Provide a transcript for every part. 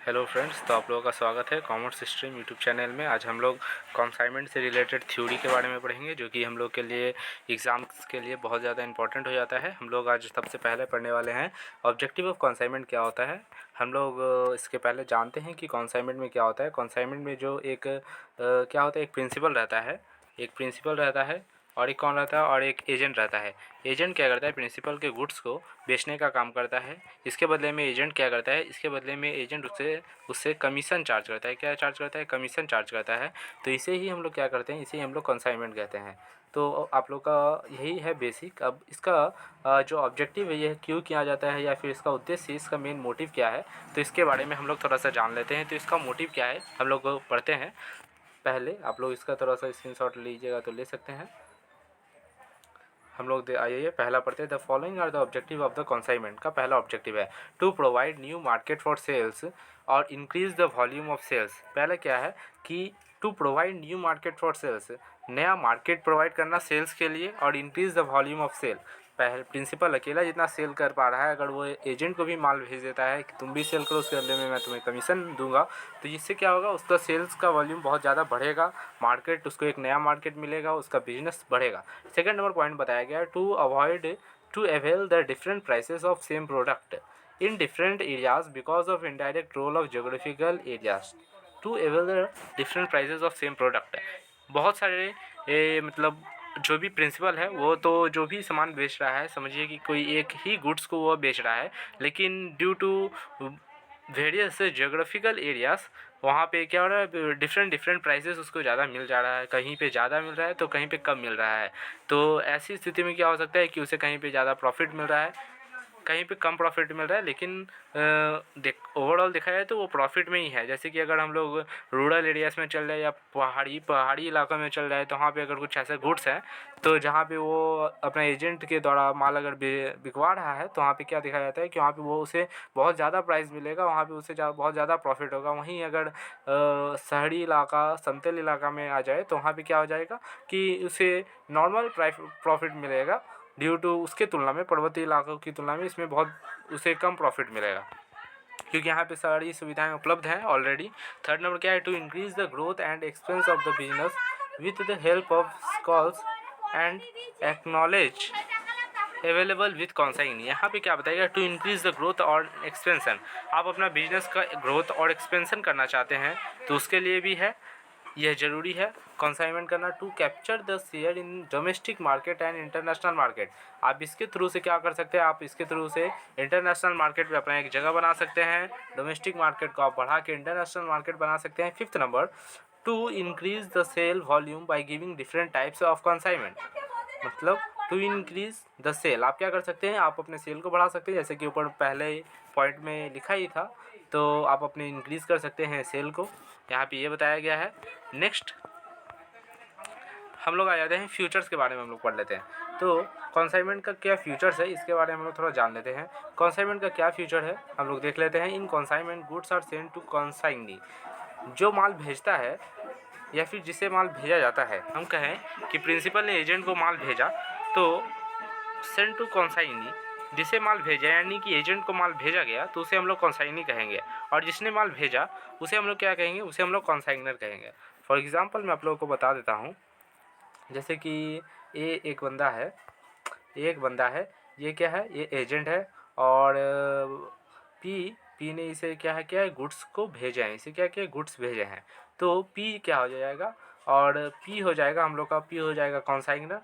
Hello friends, तो आप लोगों का स्वागत है कॉमर्स स्ट्रीम यूट्यूब चैनल में। आज हम लोग कंसाइनमेंट से रिलेटेड थ्योरी के बारे में पढ़ेंगे, जो कि हम लोग के लिए एग्ज़ाम्स के लिए बहुत ज़्यादा इंपॉर्टेंट हो जाता है। हम लोग आज सबसे पहले पढ़ने वाले हैं ऑब्जेक्टिव ऑफ कंसाइनमेंट क्या होता है। हम लोग इसके पहले जानते हैं कि कंसाइनमेंट में क्या होता है। कंसाइनमेंट में जो एक क्या होता है, एक प्रिंसिपल रहता है, एक प्रिंसिपल रहता है और एक कौन रहता है, और एक एजेंट रहता है। एजेंट क्या करता है, प्रिंसिपल के गुड्स को बेचने का काम करता है। इसके बदले में एजेंट क्या करता है, इसके बदले में एजेंट उससे उससे कमीशन चार्ज करता है। क्या चार्ज करता है, कमीशन चार्ज करता है। तो इसे ही हम लोग क्या करते हैं, इसे ही हम लोग कंसाइनमेंट कहते हैं। तो आप लोग का यही है बेसिक। अब इसका जो ऑब्जेक्टिव है, यह क्यों किया जाता है या फिर इसका उद्देश्य, इसका मेन मोटिव क्या है, तो इसके बारे में हम लोग थोड़ा सा जान लेते हैं। तो इसका मोटिव क्या है हम लोग पढ़ते हैं। पहले आप लोग इसका थोड़ा सा स्क्रीनशॉट लीजिएगा तो ले सकते हैं। हम लोग आइए पहला पढ़ते हैं। The following are the objective of the consignment. का पहला ऑब्जेक्टिव है to provide new market for sales और increase the volume of sales. पहला क्या है कि to provide new market for sales, नया मार्केट प्रोवाइड करना सेल्स के लिए, और increase the volume of sale. पहले प्रिंसिपल अकेला जितना सेल कर पा रहा है, अगर वो एजेंट को भी माल भेज देता है कि तुम भी सेल करो, उसके बदले में मैं तुम्हें कमीशन दूंगा, तो इससे क्या होगा, उसका सेल्स का वॉल्यूम बहुत ज़्यादा बढ़ेगा, मार्केट उसको एक नया मार्केट मिलेगा, उसका बिजनेस बढ़ेगा। सेकंड नंबर पॉइंट बताया गया है to avail the different prices of same product in different areas because of indirect role of geographical areas. To avail the different prices of same product, बहुत सारे मतलब जो भी प्रिंसिपल है, वो तो जो भी सामान बेच रहा है, समझिए कि कोई एक ही गुड्स को वो बेच रहा है, लेकिन due to various geographical areas वहाँ पे क्या हो रहा है, डिफरेंट डिफरेंट प्राइसेस उसको ज़्यादा मिल जा रहा है। कहीं पे ज़्यादा मिल रहा है तो कहीं पे कम मिल रहा है। तो ऐसी स्थिति में क्या हो सकता है कि उसे कहीं पे ज़्यादा प्रॉफिट मिल रहा है, कहीं पे कम प्रॉफिट मिल रहा है, लेकिन ओवरऑल देखा जाए तो वो प्रॉफिट में ही है। जैसे कि अगर हम लोग रूरल एरियाज़ में चल रहे हैं या पहाड़ी इलाका में चल रहा है, तो वहाँ पे अगर कुछ ऐसे गुड्स हैं, तो जहाँ पे वो अपना एजेंट के द्वारा माल अगर बिकवा रहा है, तो वहाँ पे क्या दिखाया जाता है कि वहाँ पे वो उसे बहुत ज़्यादा प्राइस मिलेगा, वहाँ पे उसे बहुत ज़्यादा प्रॉफिट होगा। वहीं अगर शहरी इलाका, समतल इलाका में आ जाए, तो वहाँ पे क्या हो जाएगा कि उसे नॉर्मल प्रॉफिट मिलेगा। ड्यू टू उसके तुलना में, पर्वतीय इलाकों की तुलना में इसमें बहुत उसे कम प्रॉफिट मिलेगा, क्योंकि यहाँ पे सारी सुविधाएं उपलब्ध हैं ऑलरेडी। थर्ड नंबर क्या है, to increase the growth and expansion of the business with the help of skills and knowledge available with consignee. यहाँ पे क्या बताएगा, टू इंक्रीज द ग्रोथ और एक्सपेंसन। आप अपना बिजनेस का ग्रोथ और एक्सपेंसन करना चाहते हैं, तो उसके लिए भी है, यह ज़रूरी है कंसाइनमेंट करना। To capture the share in domestic market and international market. आप इसके थ्रू से क्या कर सकते हैं, आप इसके थ्रू से इंटरनेशनल मार्केट में अपना एक जगह बना सकते हैं। डोमेस्टिक मार्केट को आप बढ़ा के इंटरनेशनल मार्केट बना सकते हैं। Fifth number, to increase the sale volume by giving different types of consignment. मतलब टू इंक्रीज द सेल, आप क्या कर सकते हैं, आप अपने सेल को बढ़ा सकते हैं, जैसे कि ऊपर पहले पॉइंट में लिखा ही था। तो आप अपने इंक्रीज़ कर सकते हैं सेल को, यहाँ पे ये बताया गया है। नेक्स्ट हम लोग आ जाते हैं फ्यूचर्स के बारे में, हम लोग पढ़ लेते हैं। तो कंसाइनमेंट का क्या फ्यूचर्स है, इसके बारे में हम लोग थोड़ा जान लेते हैं। कंसाइनमेंट का क्या फ्यूचर है हम लोग देख लेते हैं। In consignment goods are sent to consignee. जो माल भेजता है या फिर जिसे माल भेजा जाता है, हम कहें कि प्रिंसिपल ने एजेंट को माल भेजा, तो सेंट टू कंसाइनी, जिसे माल भेजा यानी कि एजेंट को माल भेजा गया, तो उसे हम लोग कंसाइनी कहेंगे। और जिसने माल भेजा उसे हम लोग क्या कहेंगे, उसे हम लोग कंसाइनर कहेंगे। फॉर एग्जांपल मैं आप लोगों को बता देता हूँ, जैसे कि ये एक बंदा है, ये क्या है, ये एजेंट है, और पी ने इसे क्या है गुड्स को भेजा है, इसे क्या गुड्स भेजे हैं। तो पी क्या हो जाएगा, और पी हो जाएगा हम लोग का, पी हो जाएगा कॉन्साइनर।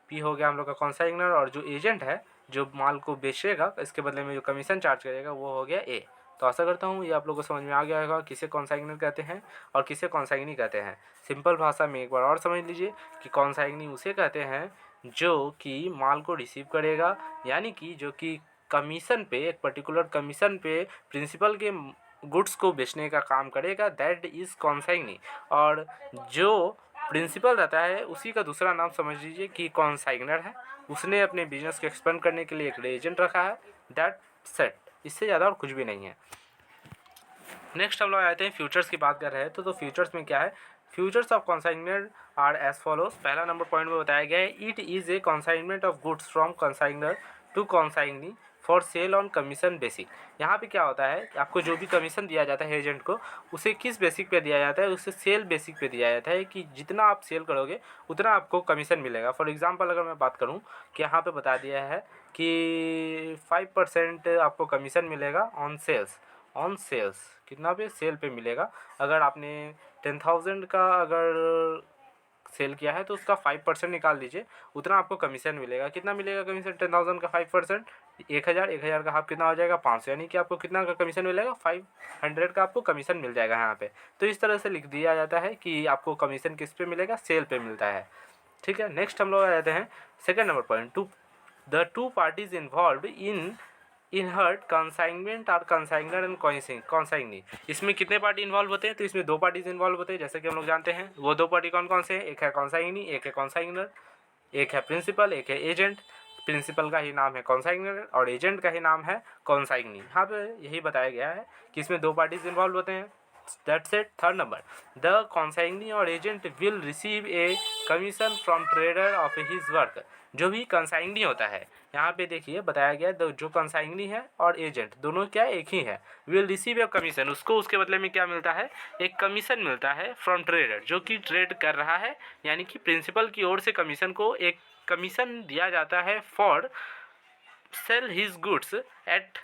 पी हो गया हम लोग का कॉन्साइनर, और जो एजेंट है जो माल को बेचेगा, इसके बदले में जो कमीशन चार्ज करेगा, वो हो गया ए। तो आशा करता हूँ ये आप लोगों को समझ में आ गया होगा किसे कॉन्साइनर कहते हैं और किसे कॉन्साइनी कहते हैं। सिंपल भाषा में एक बार और समझ लीजिए कि कॉन्साइनी उसे कहते हैं जो कि माल को रिसीव करेगा, यानी कि जो कि कमीशन पे, एक पर्टिकुलर कमीशन पे प्रिंसिपल के गुड्स को बेचने का काम करेगा, दैट इज़ कॉन्साइनी। और जो प्रिंसिपल रहता है उसी का दूसरा नाम समझ लीजिए कि कॉन्साइनर है। उसने अपने बिजनेस को एक्सपेंड करने के लिए एक एजेंट रखा है, दैट सेट, इससे ज़्यादा और कुछ भी नहीं है। नेक्स्ट हम लोग आते हैं फ्यूचर्स की बात कर रहे हैं, तो फ्यूचर्स में क्या है, features of consignor are as follows. पहला नंबर पॉइंट में बताया गया है, it is a consignment of goods from consignor to consignee for sale on commission basic. यहाँ पे क्या होता है कि आपको जो भी कमीशन दिया जाता है एजेंट को, उसे किस बेसिक पे दिया जाता है, उसे सेल बेसिक पे दिया जाता है कि जितना आप सेल करोगे उतना आपको कमीशन मिलेगा। फॉर एग्जांपल अगर मैं बात करूँ कि यहाँ पे बता दिया है कि 5% आपको कमीशन मिलेगा ऑन सेल्स। ऑन सेल्स कितना पे? सेल पे मिलेगा। अगर आपने 10,000 का अगर सेल किया है तो उसका 5% निकाल दीजिए, उतना आपको कमीशन मिलेगा। कितना मिलेगा कमीशन? 10,000 का 5%, 1,000, 1,000 का हाफ कितना हो जाएगा? 500, यानी कि आपको कितना का कमीशन मिलेगा? 500 का आपको कमीशन मिल जाएगा यहाँ पे। तो इस तरह से लिख दिया जाता है कि आपको कमीशन किस पे मिलेगा? सेल पे मिलता है। ठीक है, नेक्स्ट हम लोग आ जाते हैं second number point, the two parties involve in hurt consignment और कंसाइनर एंड कॉन्साइनी। इसमें कितने पार्टी इन्वॉल्व होते हैं? तो इसमें 2 पार्टीज इन्वॉल्व होते हैं, जैसे कि हम लोग जानते हैं। वो 2 पार्टी कौन कौन से हैं? एक है कॉन्साइनी, एक है कॉन्साइनर। एक है प्रिंसिपल, एक है एजेंट। प्रिंसिपल का ही नाम है कॉन्साइनर और एजेंट का ही नाम है कॉन्साइनी। यहाँ पे यही बताया गया है कि इसमें 2 पार्टीज इन्वॉल्व होते हैं। That's it. Third number, the consignee और agent will receive a commission from trader of his work. जो भी कंसाइनी होता है, यहाँ पे देखिए बताया गया है जो कंसाइनी है और एजेंट दोनों क्या एक ही है। विल रिसीव ए कमीशन, उसको उसके बदले में क्या मिलता है? एक कमीशन मिलता है फ्रॉम ट्रेडर, जो कि ट्रेड कर रहा है, यानी कि प्रिंसिपल की ओर से कमीशन को एक कमीशन दिया जाता है for sell his goods at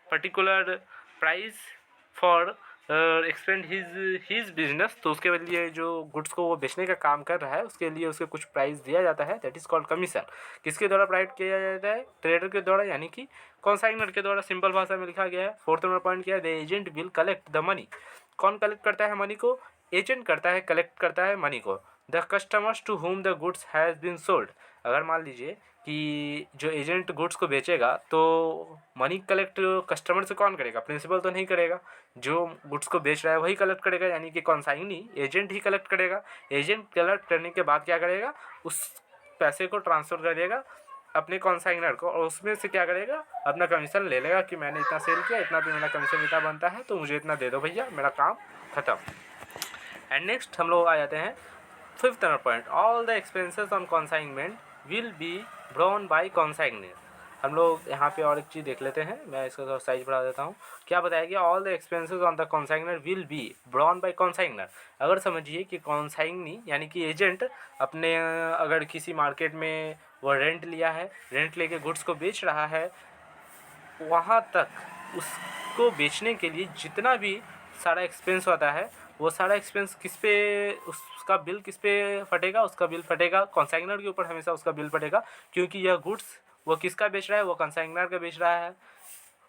particular price for expand his business. तो उसके लिए जो गुड्स को वो बेचने का काम कर रहा है उसके लिए उसे कुछ प्राइस दिया जाता है, दैट इज कॉल्ड कमीशन। किसके द्वारा प्रोवाइड किया जाता है? ट्रेडर के द्वारा, यानी कि कॉन्साइनर के द्वारा। सिंपल भाषा में लिखा गया है। फोर्थ नंबर पॉइंट क्या है? The agent will collect the money. कौन कलेक्ट करता है मनी को? एजेंट करता है, कलेक्ट करता है मनी को। The customers to whom the goods has been sold. अगर मान लीजिए कि जो एजेंट गुड्स को बेचेगा तो मनी कलेक्ट कस्टमर से कौन करेगा? प्रिंसिपल तो नहीं करेगा, जो गुड्स को बेच रहा है वही कलेक्ट करेगा, यानी कि कॉन्साइनी एजेंट ही कलेक्ट करेगा। एजेंट कलेक्ट करने के बाद क्या करेगा? उस पैसे को ट्रांसफ़र कर देगा अपने कॉन्साइनर को, और उसमें से क्या करेगा? अपना कमीशन ले लेगा कि मैंने इतना सेल किया, इतना भी मेरा कमीशन इतना बनता है, तो मुझे इतना दे दो भैया, मेरा काम ख़त्म। एंड नेक्स्ट हम लोग आ जाते हैं fifth number point, all the expenses on consignment will be borne by consignor. हम लोग यहाँ पे और एक चीज़ देख लेते हैं, मैं इसका थोड़ा साइज बढ़ा देता हूँ। क्या बताया गया? All the expenses on the consignor will be borne by consignor. अगर समझिए कि कॉन्साइनी यानी कि एजेंट अपने अगर किसी मार्केट में वो रेंट लिया है, रेंट लेके गुड्स को बेच रहा है, वहाँ तक उसको बेचने के लिए जितना भी सारा एक्सपेंस होता है, वो सारा एक्सपेंस किस पे, उसका बिल किस पे फटेगा? उसका बिल फटेगा कंसाइनर के ऊपर, हमेशा उसका बिल फटेगा, क्योंकि यह गुड्स वो किसका बेच रहा है? वो कंसाइनर का बेच रहा है।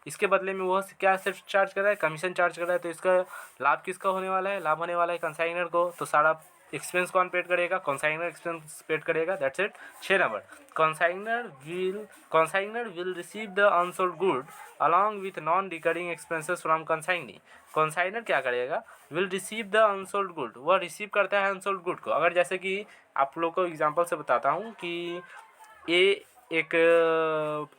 इसके बदले में वो क्या सिर्फ चार्ज कर रहा है? कमीशन चार्ज कर रहा है। तो इसका लाभ किसका होने वाला है? लाभ होने वाला है कंसाइनर को। तो सारा एक्सपेंस कौन पेड करेगा? कंसाइनर एक्सपेंस पेड करेगा। That's it. 6 नंबर, consignor will receive the unsold good along with non recurring expenses from consignee. Consignor क्या करेगा? Will receive the unsold good, वह रिसीव करता है अनसोल्ड गुड को। अगर जैसे कि आप लोग को एग्जांपल से बताता हूँ कि एक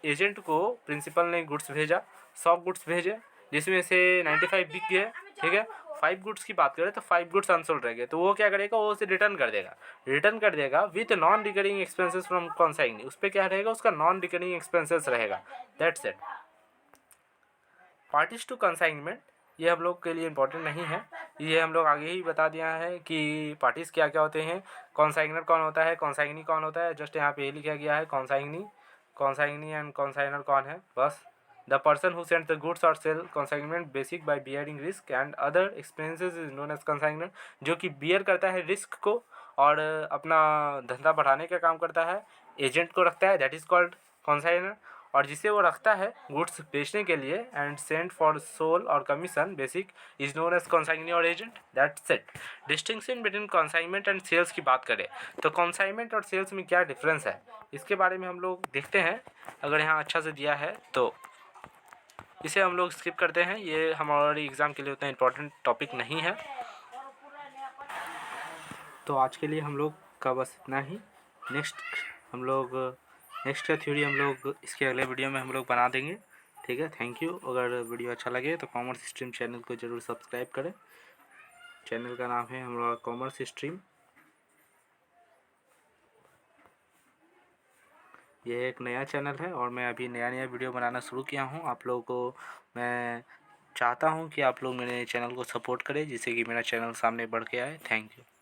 एजेंट को प्रिंसिपल ने गुड्स भेजा, 100 गुड्स भेजे, जिसमें से 95 बिक गए, ठीक है। 5 गुड्स की बात करें तो 5 गुड्स अनसोल्ड रह गए, तो वो क्या करेगा? वो उसे रिटर्न कर देगा with non recurring expenses from consignee. उस पर क्या रहेगा? उसका नॉन रिकरिंग एक्सपेंसेस रहेगा। That's it. Parties to consignment ये हम लोग के लिए इम्पोर्टेंट नहीं है, ये हम लोग आगे ही बता दिया है कि पार्टीज क्या क्या होते हैं, कंसाइनर कौन होता है, कंसाइनी कौन होता है। जस्ट यहाँ पे ये लिखा गया है कंसाइनी एंड कंसाइनर कौन है, बस। The person who send the goods और sell consignment basis by bearing risk and other expenses is known as consignor. जो कि बियर करता है रिस्क को और अपना धंधा बढ़ाने का काम करता है, एजेंट को रखता है, दैट इज कॉल्ड कंसाइनर। और जिसे वो रखता है गुड्स बेचने के लिए एंड सेंड फॉर सोल और commission basis is known as consignee और agent. That's it. Distinction between consignment and sales की बात करें तो कंसाइनमेंट और सेल्स में क्या डिफरेंस है, इसके बारे में हम लोग देखते हैं। अगर यहाँ अच्छा से दिया है तो इसे हम लोग स्किप करते हैं, ये हमारे एग्ज़ाम के लिए उतना इम्पोर्टेंट टॉपिक नहीं है। तो आज के लिए हम लोग का बस इतना ही। नेक्स्ट का थ्योरी हम लोग इसके अगले वीडियो में हम लोग बना देंगे, ठीक है। Thank you. अगर वीडियो अच्छा लगे तो कॉमर्स स्ट्रीम चैनल को ज़रूर सब्सक्राइब करें। चैनल का नाम है हमारा कॉमर्स स्ट्रीम। यह एक नया चैनल है और मैं अभी नया वीडियो बनाना शुरू किया हूँ। आप लोगों को मैं चाहता हूँ कि आप लोग मेरे चैनल को सपोर्ट करें, जिससे कि मेरा चैनल सामने बढ़ के आए। Thank you.